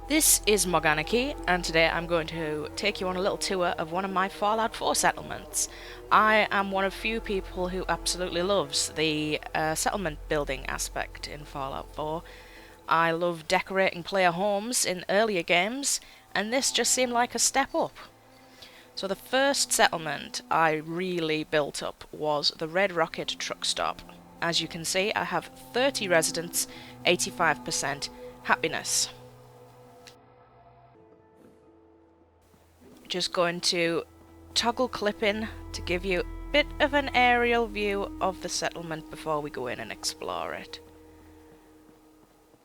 This is Anarchy, and today I'm going to take you on a little tour of one of my Fallout 4 settlements. I am one of few people who absolutely loves the settlement building aspect in Fallout 4. I love decorating player homes in earlier games, and this just seemed like a step up. So the first settlement I really built up was the Red Rocket truck stop. As you can see, I have 30 residents, 85% happiness. Just going to toggle clip in to give you a bit of an aerial view of the settlement before we go in and explore it.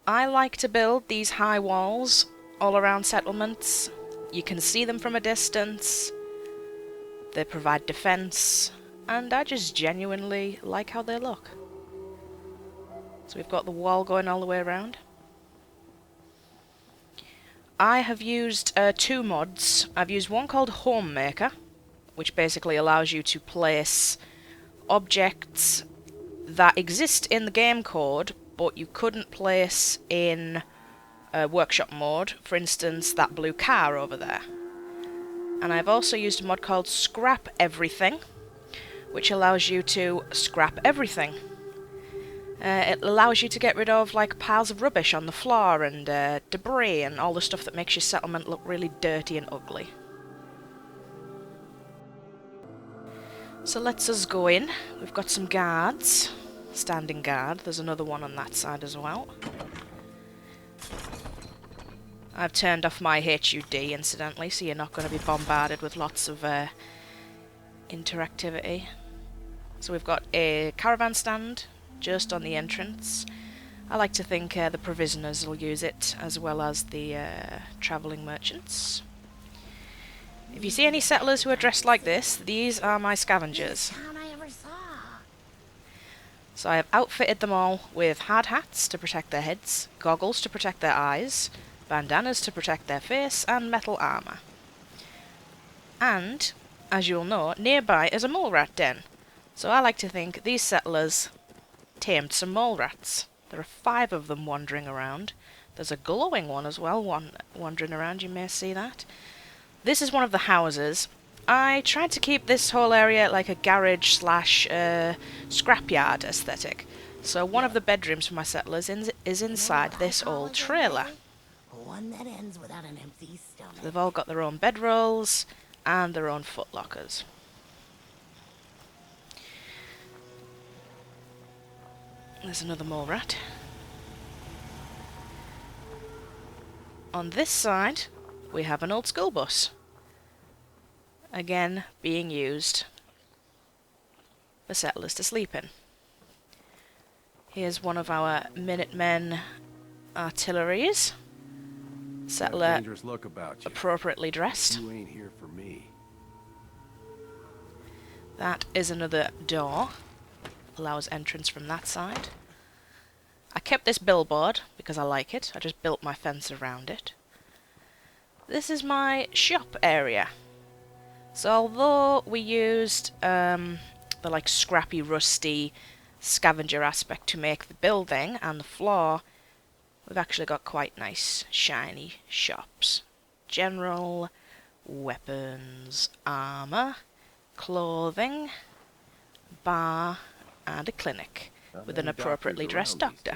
I like to build these high walls all around settlements. You can see them from a distance, they provide defense, and I just genuinely like how they look. So we've got the wall going all the way around. I have used two mods. I've used one called Homemaker, which basically allows you to place objects that exist in the game code, but you couldn't place in workshop mode. For instance, that blue car over there. And I've also used a mod called Scrap Everything, which allows you to scrap everything. It allows you to get rid of like piles of rubbish on the floor and debris and all the stuff that makes your settlement look really dirty and ugly. So let's us go in. We've got some guards. Standing guard. There's another one on that side as well. I've turned off my HUD incidentally, so you're not going to be bombarded with lots of interactivity. So we've got a caravan stand just on the entrance. I like to think the provisioners will use it, as well as the travelling merchants. If you see any settlers who are dressed like this, these are my scavengers. So I have outfitted them all with hard hats to protect their heads, goggles to protect their eyes, bandanas to protect their face, and metal armour. And, as you'll know, nearby is a mole rat den. So I like to think these settlers tamed some mole rats. There are 5 of them wandering around. There's a glowing one as well, wandering around, you may see that. This is one of the houses. I tried to keep this whole area like a garage slash scrapyard aesthetic. So one of the bedrooms for my settlers is inside this old trailer. One that ends without an empty stomach. So they've all got their own bedrolls and their own footlockers. There's another mole rat. On this side, we have an old school bus. Again, being used for settlers to sleep in. Here's one of our Minutemen artilleries. Settler look about you. Appropriately dressed. You ain't here for me. That is another door. Allows entrance from that side. I kept this billboard because I like it. I just built my fence around it. This is my shop area. So although we used the like scrappy, rusty scavenger aspect to make the building and the floor, we've actually got quite nice, shiny shops. General, weapons, armour, clothing, bar, and a clinic with an appropriately dressed doctor.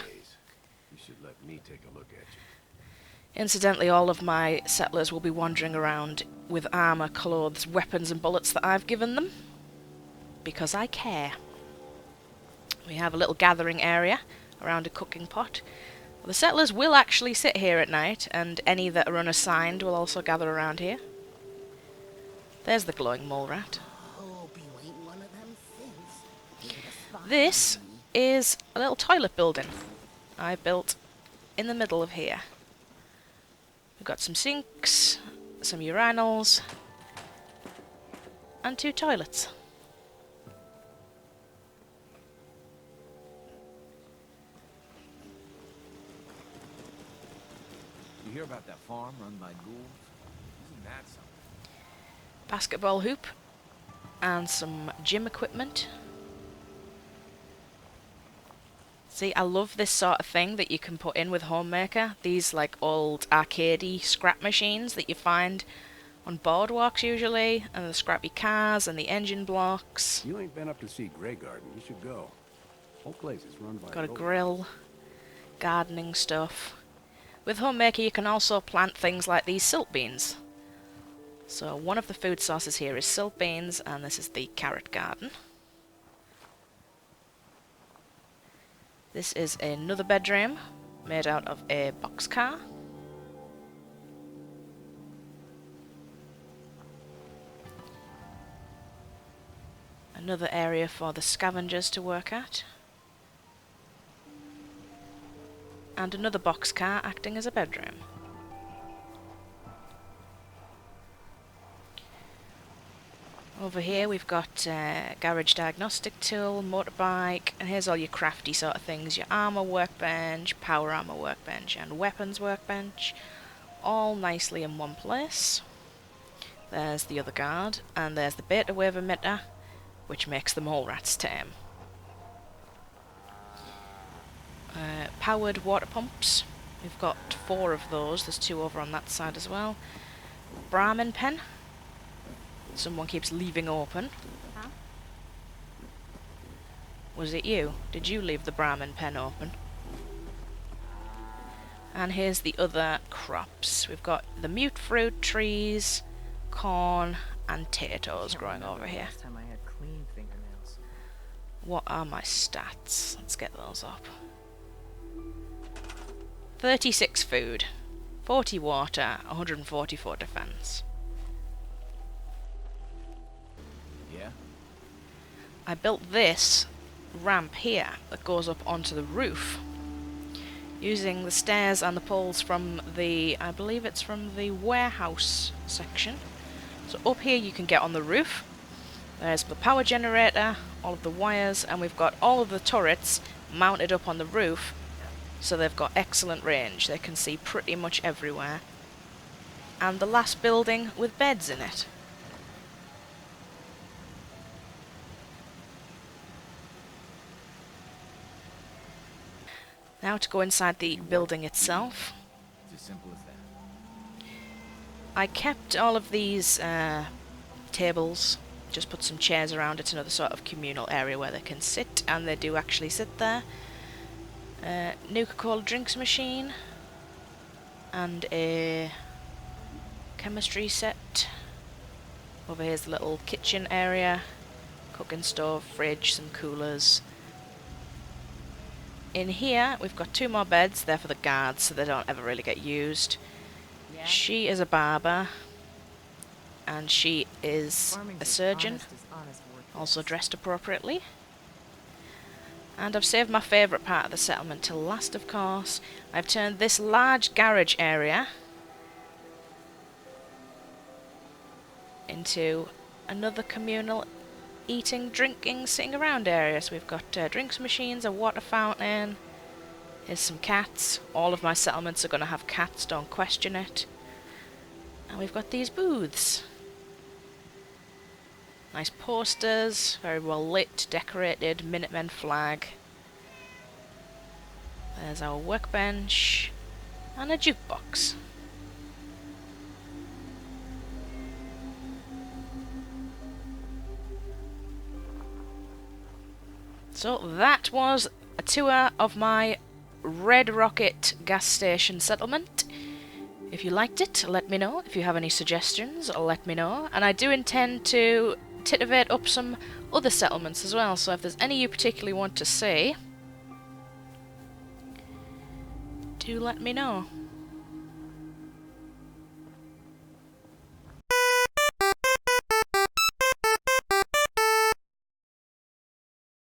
You should let me take a look at you. Incidentally, all of my settlers will be wandering around with armour, clothes, weapons and bullets that I've given them, because I care. We have a little gathering area around a cooking pot. The settlers will actually sit here at night, and any that are unassigned will also gather around here. There's the glowing mole rat. Hope you ain't one of them things. This is a little toilet building I built in the middle of here. We've got some sinks, some urinals, and 2 toilets. You hear about that farm run by ghouls? Isn't that something? Basketball hoop, and some gym equipment. See, I love this sort of thing that you can put in with Homemaker. These like old arcadey scrap machines that you find on boardwalks usually, and the scrappy cars and the engine blocks. You ain't been up to see Grey Garden. You should go. Whole place is run by Got a the old grill, gardening stuff. With Homemaker you can also plant things like these silt beans. So one of the food sources here is silt beans, and this is the carrot garden. This is another bedroom made out of a boxcar. Another area for the scavengers to work at. And another boxcar acting as a bedroom. Over here we've got garage diagnostic tool, motorbike, and here's all your crafty sort of things. Your armor workbench, power armor workbench, and weapons workbench. All nicely in one place. There's the other guard, and there's the beta wave emitter, which makes the mole rats tame. Powered water pumps. We've got 4 of those. There's 2 over on that side as well. Brahmin pen. Someone keeps leaving open. Huh? Was it you? Did you leave the Brahmin pen open? And here's the other crops. We've got the mute fruit trees, corn, and potatoes growing over here. Last time I had clean fingernails. What are my stats? Let's get those up. 36 food, 40 water, 144 defense. Yeah? I built this ramp here that goes up onto the roof using the stairs and the poles from the, I believe it's from the warehouse section. So up here you can get on the roof. There's the power generator, all of the wires, and we've got all of the turrets mounted up on the roof, so they've got excellent range. They can see pretty much everywhere. And the last building with beds in it. Now to go inside the building itself. It's as simple as that. I kept all of these tables, just put some chairs around. It's another sort of communal area where they can sit, and they do actually sit there. Nuka-Cola drinks machine, and a chemistry set. Over here's the little kitchen area, cooking stove, fridge, some coolers. In here we've got 2 more beds. They're for the guards, so they don't ever really get used. Yeah. She is a barber, and she is Farming's a as surgeon, honest as honest work also is. dressed appropriately. And I've saved my favourite part of the settlement till last, of course. I've turned this large garage area into another communal eating, drinking, sitting around area. So we've got drinks machines, a water fountain, here's some cats. All of my settlements are going to have cats, don't question it. And we've got these booths. Nice posters, very well lit, decorated, Minutemen flag. There's our workbench, and a jukebox. So that was a tour of my Red Rocket gas station settlement. If you liked it, let me know. If you have any suggestions, let me know. And I do intend to titivate up some other settlements as well, so if there's any you particularly want to see, do let me know.